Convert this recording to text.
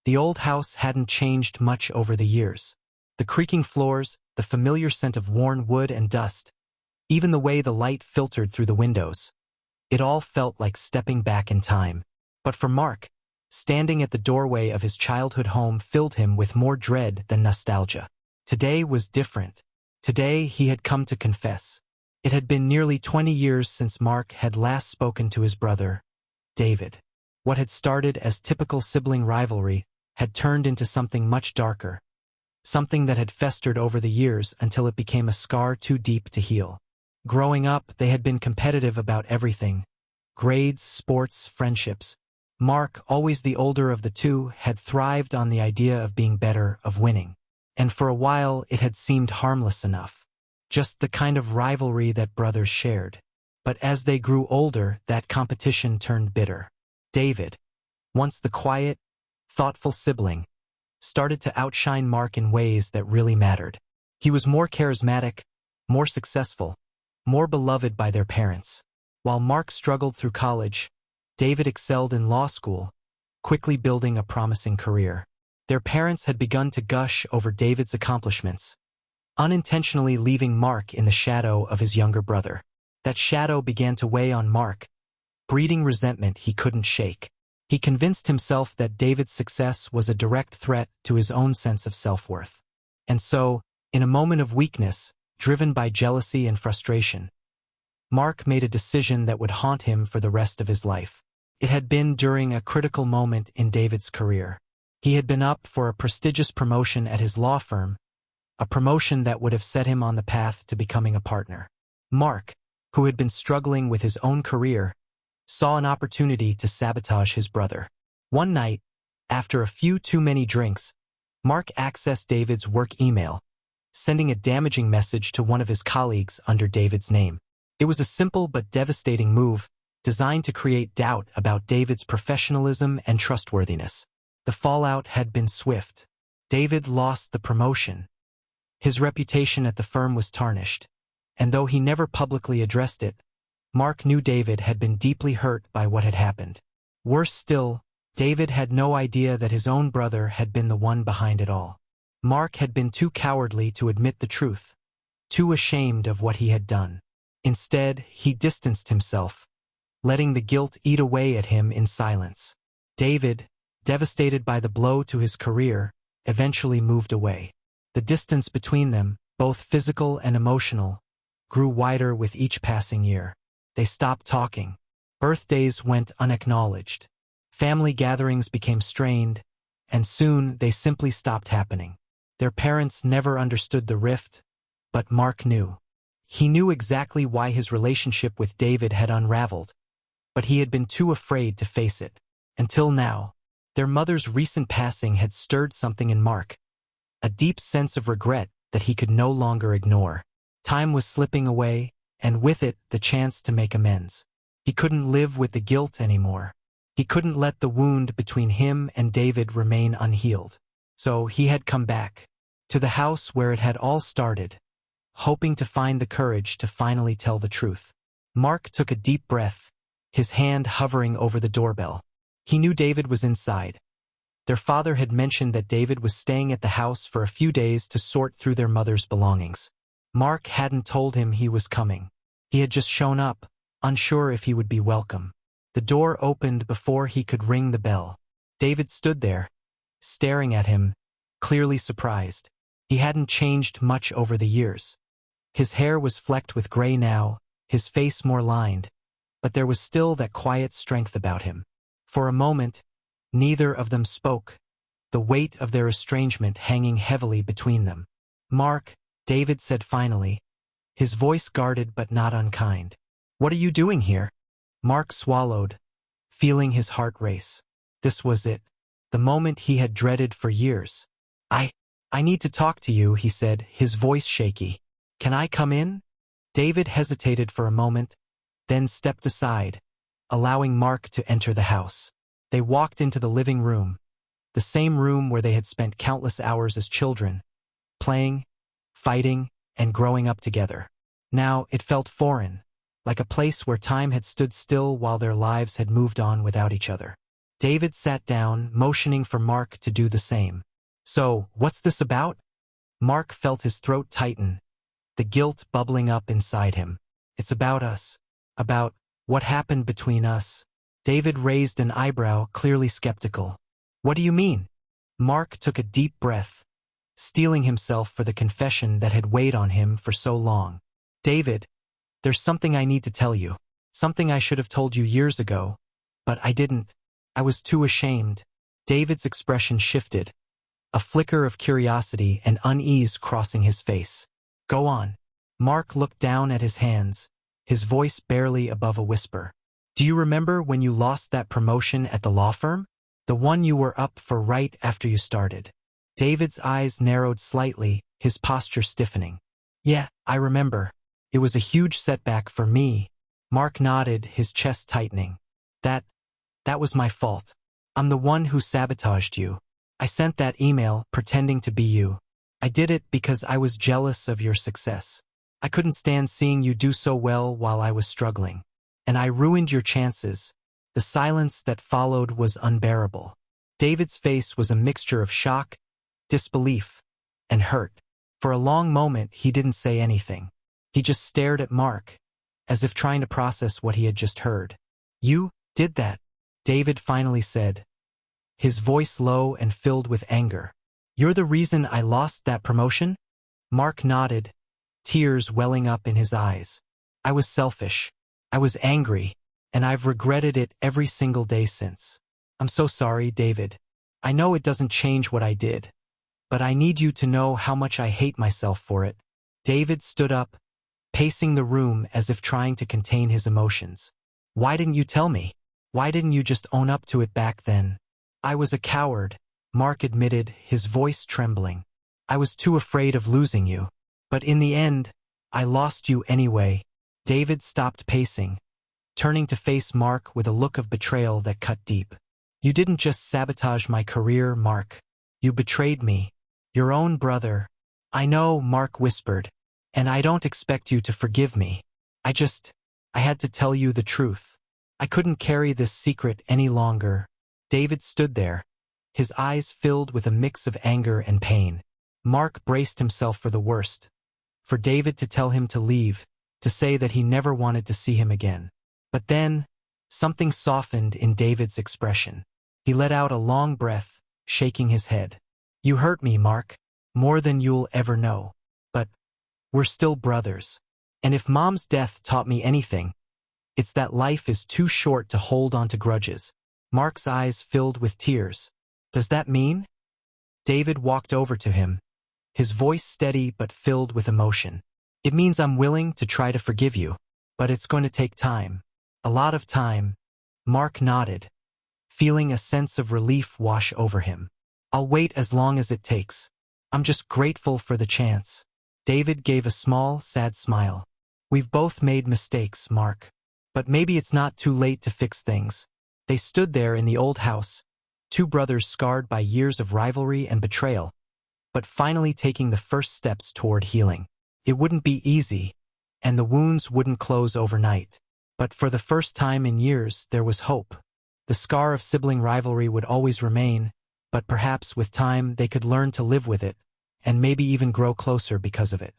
The old house hadn't changed much over the years. The creaking floors, the familiar scent of worn wood and dust, even the way the light filtered through the windows. It all felt like stepping back in time. But for Mark, standing at the doorway of his childhood home filled him with more dread than nostalgia. Today was different. Today he had come to confess. It had been nearly 20 years since Mark had last spoken to his brother, David. What had started as typical sibling rivalry had turned into something much darker, something that had festered over the years until it became a scar too deep to heal. Growing up, they had been competitive about everything: grades, sports, friendships. Mark, always the older of the two, had thrived on the idea of being better, of winning. And for a while, it had seemed harmless enough. Just the kind of rivalry that brothers shared. But as they grew older, that competition turned bitter. David, once the quiet, thoughtful sibling, started to outshine Mark in ways that really mattered. He was more charismatic, more successful, more beloved by their parents. While Mark struggled through college, David excelled in law school, quickly building a promising career. Their parents had begun to gush over David's accomplishments, unintentionally leaving Mark in the shadow of his younger brother. That shadow began to weigh on Mark, breeding resentment he couldn't shake. He convinced himself that David's success was a direct threat to his own sense of self-worth. And so, in a moment of weakness, driven by jealousy and frustration, Mark made a decision that would haunt him for the rest of his life. It had been during a critical moment in David's career. He had been up for a prestigious promotion at his law firm, a promotion that would have set him on the path to becoming a partner. Mark, who had been struggling with his own career, saw an opportunity to sabotage his brother. One night, after a few too many drinks, Mark accessed David's work email, sending a damaging message to one of his colleagues under David's name. It was a simple but devastating move, designed to create doubt about David's professionalism and trustworthiness. The fallout had been swift. David lost the promotion. His reputation at the firm was tarnished, and though he never publicly addressed it, Mark knew David had been deeply hurt by what had happened. Worse still, David had no idea that his own brother had been the one behind it all. Mark had been too cowardly to admit the truth, too ashamed of what he had done. Instead, he distanced himself, letting the guilt eat away at him in silence. David, devastated by the blow to his career, eventually moved away. The distance between them, both physical and emotional, grew wider with each passing year. They stopped talking. Birthdays went unacknowledged. Family gatherings became strained, and soon they simply stopped happening. Their parents never understood the rift, but Mark knew. He knew exactly why his relationship with David had unraveled, but he had been too afraid to face it. Until now, their mother's recent passing had stirred something in Mark, a deep sense of regret that he could no longer ignore. Time was slipping away, and with it, the chance to make amends. He couldn't live with the guilt anymore. He couldn't let the wound between him and David remain unhealed. So he had come back, to the house where it had all started, hoping to find the courage to finally tell the truth. Mark took a deep breath, his hand hovering over the doorbell. He knew David was inside. Their father had mentioned that David was staying at the house for a few days to sort through their mother's belongings. Mark hadn't told him he was coming. He had just shown up, unsure if he would be welcome. The door opened before he could ring the bell. David stood there, staring at him, clearly surprised. He hadn't changed much over the years. His hair was flecked with gray now, his face more lined, but there was still that quiet strength about him. For a moment, neither of them spoke, the weight of their estrangement hanging heavily between them. "Mark," David said finally, his voice guarded but not unkind. "What are you doing here?" Mark swallowed, feeling his heart race. This was it, the moment he had dreaded for years. I need to talk to you," he said, his voice shaky. "Can I come in?" David hesitated for a moment, then stepped aside, allowing Mark to enter the house. They walked into the living room, the same room where they had spent countless hours as children, playing, fighting, and growing up together. Now it felt foreign, like a place where time had stood still while their lives had moved on without each other. David sat down, motioning for Mark to do the same. So, what's this about? Mark felt his throat tighten, the guilt bubbling up inside him. It's about us. About what happened between us. David raised an eyebrow, clearly skeptical. What do you mean? Mark took a deep breath, steeling himself for the confession that had weighed on him for so long. David, there's something I need to tell you. Something I should have told you years ago, but I didn't. I was too ashamed. David's expression shifted, a flicker of curiosity and unease crossing his face. Go on. Mark looked down at his hands, his voice barely above a whisper. Do you remember when you lost that promotion at the law firm? The one you were up for right after you started. David's eyes narrowed slightly, his posture stiffening. Yeah, I remember. It was a huge setback for me. Mark nodded, his chest tightening. That was my fault. I'm the one who sabotaged you. I sent that email pretending to be you. I did it because I was jealous of your success. I couldn't stand seeing you do so well while I was struggling. And I ruined your chances. The silence that followed was unbearable. David's face was a mixture of shock, disbelief, and hurt. For a long moment, he didn't say anything. He just stared at Mark, as if trying to process what he had just heard. You did that, David finally said, his voice low and filled with anger. You're the reason I lost that promotion? Mark nodded, tears welling up in his eyes. I was selfish. I was angry, and I've regretted it every single day since. I'm so sorry, David. I know it doesn't change what I did, but I need you to know how much I hate myself for it. David stood up, pacing the room as if trying to contain his emotions. Why didn't you tell me? Why didn't you just own up to it back then? I was a coward, Mark admitted, his voice trembling. I was too afraid of losing you. But in the end, I lost you anyway. David stopped pacing, turning to face Mark with a look of betrayal that cut deep. You didn't just sabotage my career, Mark. You betrayed me. Your own brother. I know, Mark whispered, and I don't expect you to forgive me. I had to tell you the truth. I couldn't carry this secret any longer. David stood there, his eyes filled with a mix of anger and pain. Mark braced himself for the worst, for David to tell him to leave, to say that he never wanted to see him again. But then, something softened in David's expression. He let out a long breath, shaking his head. You hurt me, Mark, more than you'll ever know. But we're still brothers. And if Mom's death taught me anything, it's that life is too short to hold on to grudges. Mark's eyes filled with tears. Does that mean? David walked over to him, his voice steady but filled with emotion. It means I'm willing to try to forgive you, but it's going to take time. A lot of time. Mark nodded, feeling a sense of relief wash over him. I'll wait as long as it takes. I'm just grateful for the chance. David gave a small, sad smile. We've both made mistakes, Mark. But maybe it's not too late to fix things. They stood there in the old house, two brothers scarred by years of rivalry and betrayal, but finally taking the first steps toward healing. It wouldn't be easy, and the wounds wouldn't close overnight. But for the first time in years, there was hope. The scar of sibling rivalry would always remain, but perhaps with time they could learn to live with it, and maybe even grow closer because of it.